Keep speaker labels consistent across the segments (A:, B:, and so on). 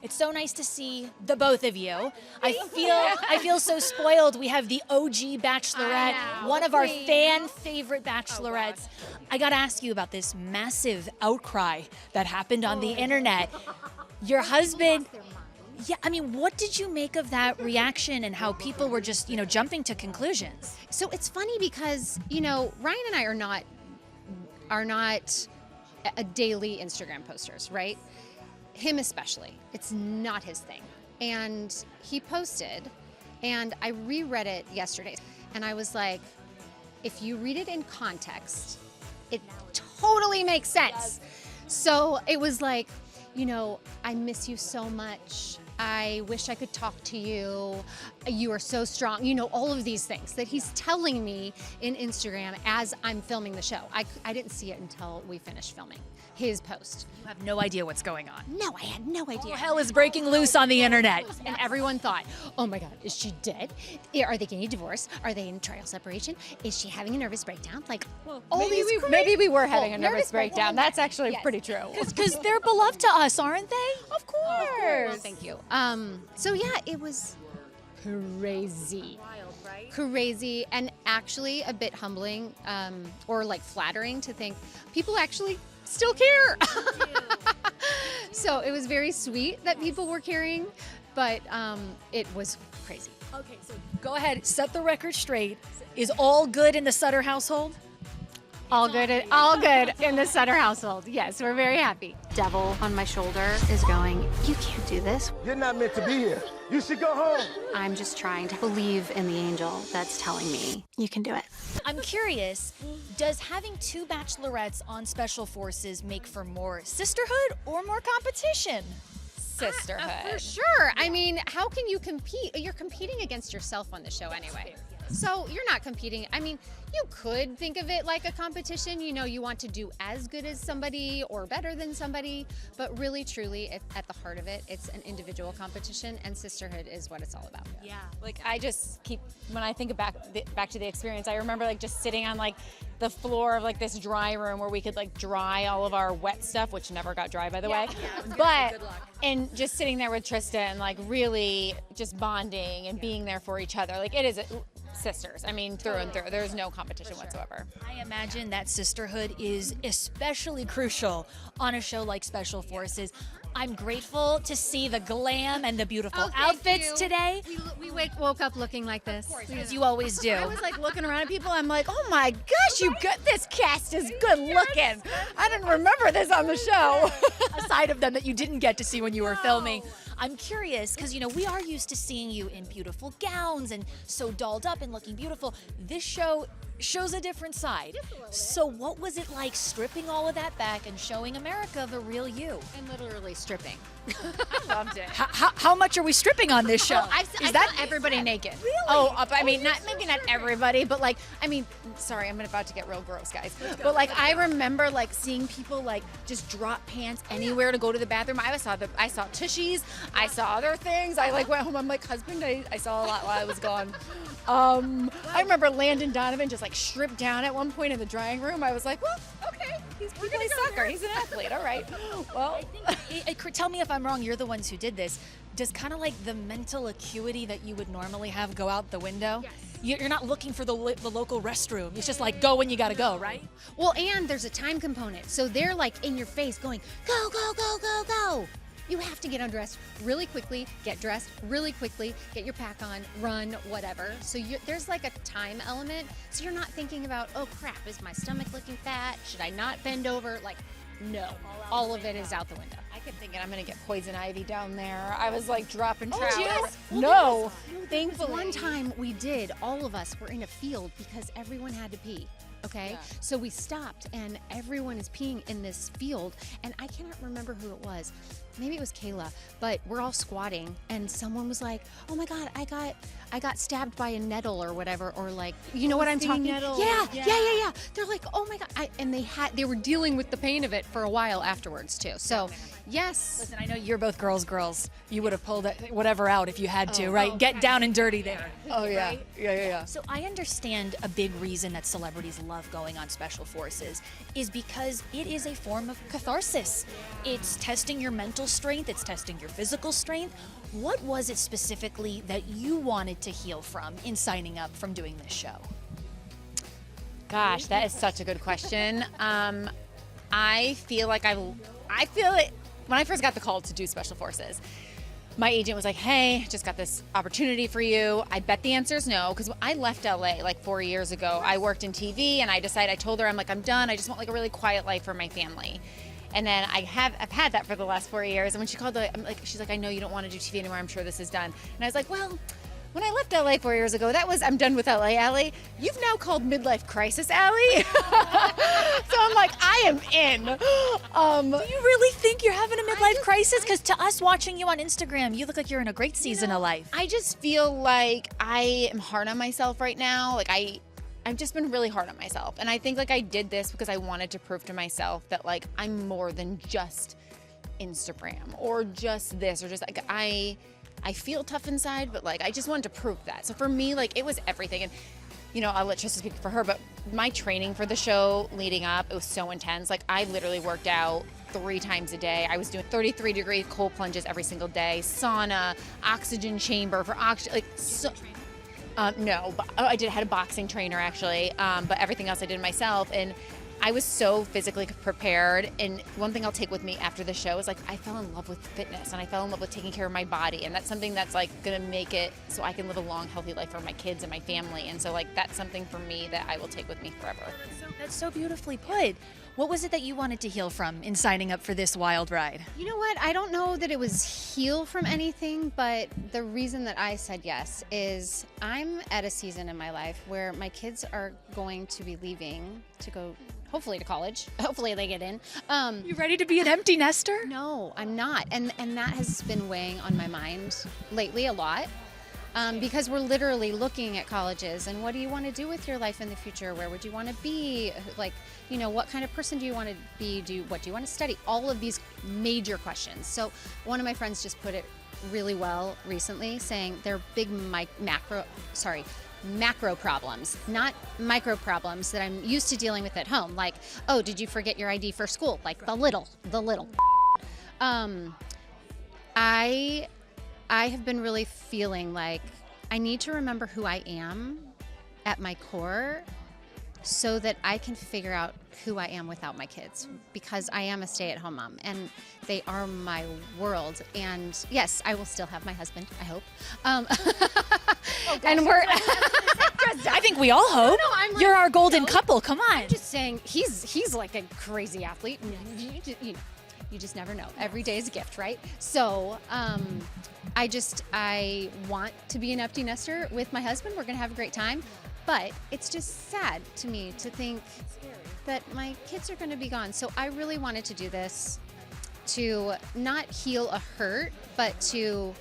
A: It's so nice to see the both of you. I feel so spoiled. We have the OG Bachelorette, one of our fan favorite Bachelorettes. I got to ask you about this massive outcry that happened on the internet. Your husband. Yeah, I mean, what did you make of that reaction and how people were just, jumping to conclusions?
B: So it's funny because, Ryan and I are not a daily Instagram posters, right? Him especially. It's not his thing. And he posted, and I reread it yesterday, and I was like, if you read it in context, it totally makes sense. So it was like, I miss you so much. I wish I could talk to you. You are so strong. All of these things that he's telling me in Instagram as I'm filming the show. I didn't see it until we finished filming his post.
A: You have no idea what's going on.
B: No, I had no idea.
A: All hell is breaking loose on the internet.
B: And everyone thought, oh my God, is she dead? Are they getting a divorce? Are they in trial separation? Is she having a nervous breakdown?
C: Maybe we were having a nervous breakdown. That's actually pretty true.
A: Because they're beloved to us, aren't they?
C: Of course.
B: Well, thank you. So yeah, it was crazy.
A: Wild, right?
B: Crazy, and actually a bit humbling, or like flattering to think people actually still care. So it was very sweet that people were caring, but it was crazy.
A: Okay, so go ahead, set the record straight. Is all good in the Sutter household?
C: All good in the Sutter household. Yes, we're very happy.
D: Devil on my shoulder is going, you can't do this.
E: You're not meant to be here. You should go home.
D: I'm just trying to believe in the angel that's telling me you can do it.
A: I'm curious, does having two bachelorettes on Special Forces make for more sisterhood or more competition?
C: Sisterhood.
B: For sure. I mean, how can you compete? You're competing against yourself on the show anyway. So you're not competing. I mean, you could think of it like a competition. You want to do as good as somebody or better than somebody, but really, truly, at the heart of it, it's an individual competition, and sisterhood is what it's all about.
A: Yeah.
C: Like I just keep, when I think back to the experience, I remember like just sitting on like the floor of like this dry room where we could like dry all of our wet stuff, which never got dry by the way. But and just sitting there with Trista and like really just bonding and being there for each other. Like it is sisters. I mean, through and through. There's no competition whatsoever.
A: I imagine that sisterhood is especially crucial on a show like Special Forces. I'm grateful to see the glam and the beautiful outfits today.
B: We woke up looking like this.
A: As you always do.
C: I was like looking around at people. I'm like, oh my gosh, this cast is good looking. I didn't remember this on the show.
A: A side of them that you didn't get to see when you were filming. I'm curious because, we are used to seeing you in beautiful gowns and so dolled up and looking beautiful. This show shows a different side. So what was it like stripping all of that back and showing America the real you?
B: And literally stripping.
C: I loved it.
A: How much are we stripping on this show?
B: I saw everybody naked.
C: Really? Oh, I mean, maybe not everybody, but like, I mean, sorry, I'm about to get real gross, guys. But like, I remember like seeing people like just drop pants anywhere to go to the bathroom. I saw tushies. I saw other things. I like went home. I'm like, husband, I saw a lot while I was gone. I remember Landon Donovan just like stripped down at one point in the drying room. I was like, well, okay, he plays soccer. He's an athlete. All right. Well,
A: Tell me if I'm wrong. You're the ones who did this. Does kind of like the mental acuity that you would normally have go out the window? Yes. You're not looking for the local restroom. It's just like go when you gotta go, right?
B: Well, and there's a time component. So they're like in your face going, go, go, go, go, go. You have to get undressed really quickly, get dressed really quickly, get your pack on, run, whatever. So there's like a time element. So you're not thinking about, oh crap, is my stomach looking fat? Should I not bend over? Like, no, all of it is out the window.
C: I kept thinking I'm gonna get poison ivy down there. I was like dropping trout.
B: Yes.
C: No,
B: Thankfully. One time we did, all of us were in a field because everyone had to pee. Okay, yeah. So we stopped and everyone is peeing in this field, and I cannot remember who it was. Maybe it was Kayla, but we're all squatting and someone was like, oh my God, I got stabbed by a nettle or whatever, or like, you know what I'm talking about? Yeah. They're like, oh my God. And they were dealing with the pain of it for a while afterwards too. So Yes.
A: Listen, I know you're both girls. You would have pulled whatever out if you had to, right? Get down and dirty there.
C: Oh yeah.
A: Right?
C: Yeah.
A: So I understand a big reason that celebrities love going on Special Forces is because it is a form of catharsis. It's testing your mental strength, it's testing your physical strength. What was it specifically that you wanted to heal from in signing up from doing this show?
C: Gosh, that is such a good question. I feel like I feel it when I first got the call to do Special Forces. My agent was like, "Hey, just got this opportunity for you." I bet the answer is no, because I left LA like 4 years ago. I worked in TV, and I told her, I'm done. I just want like a really quiet life for my family. And then I've had that for the last 4 years. And when she called, she's like, "I know you don't want to do TV anymore. I'm sure this is done." And I was like, "Well, when I left LA 4 years ago, I'm done with LA, Allie. You've now called midlife crisis, Allie." So I'm like, I am in.
A: Do you really think you're having a midlife crisis? Because to us watching you on Instagram, you look like you're in a great season of life.
C: I just feel like I am hard on myself right now. Like I've just been really hard on myself. And I think like I did this because I wanted to prove to myself that like I'm more than just Instagram or just this or just like I feel tough inside, but like I just wanted to prove that. So for me, like it was everything. And you know, I'll let Trista speak for her, but my training for the show leading up, it was so intense. Like I literally worked out 3 times a day. I was doing 33-degree cold plunges every single day, sauna, oxygen chamber for oxygen, like so. No, but I had a boxing trainer actually, but everything else I did myself. And I was so physically prepared. And one thing I'll take with me after the show is like, I fell in love with fitness and I fell in love with taking care of my body. And that's something that's like gonna make it so I can live a long, healthy life for my kids and my family. And so like, that's something for me that I will take with me forever.
A: That's so beautifully put. What was it that you wanted to heal from in signing up for this wild ride?
B: You know what? I don't know that it was heal from anything, but the reason that I said yes is I'm at a season in my life where my kids are going to be leaving to go hopefully to college. Hopefully they get in.
A: You ready to be an empty nester?
B: No, I'm not. And that has been weighing on my mind lately a lot. Because we're literally looking at colleges and what do you want to do with your life in the future? Where would you want to be? Like, you know, what kind of person do you want to be? What do you want to study? All of these major questions. So one of my friends just put it really well recently, saying they're big macro problems, not micro problems that I'm used to dealing with at home. Like, oh, did you forget your ID for school? Like the little. I have been really feeling like I need to remember who I am at my core so that I can figure out who I am without my kids, because I am a stay-at-home mom and they are my world. And yes, I will still have my husband, I hope. And we're
A: I think we all hope.
B: No, I'm like,
A: you're our golden couple. Come on.
B: I'm just saying he's like a crazy athlete. You just never know. Every day is a gift, right? So I want to be an empty nester with my husband. We're going to have a great time. But it's just sad to me to think that my kids are going to be gone. So I really wanted to do this to not heal a hurt, but to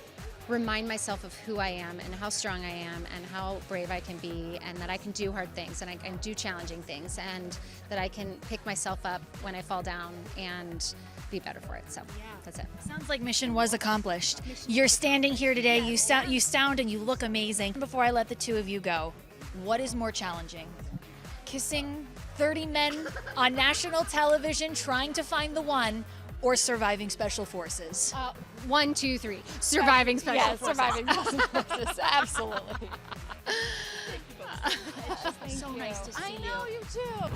B: remind myself of who I am and how strong I am and how brave I can be, and that I can do hard things and I can do challenging things, and that I can pick myself up when I fall down and be better for it. So that's it.
A: Sounds like mission was accomplished. You're standing here today. You sound and you look amazing. Before I let the two of you go, what is more challenging? Kissing 30 men on national television trying to find the one, or surviving Special Forces?
B: 1, 2, 3. Surviving Special Forces.
C: Surviving Special Forces. Absolutely.
A: So nice to see you.
C: I know, you too.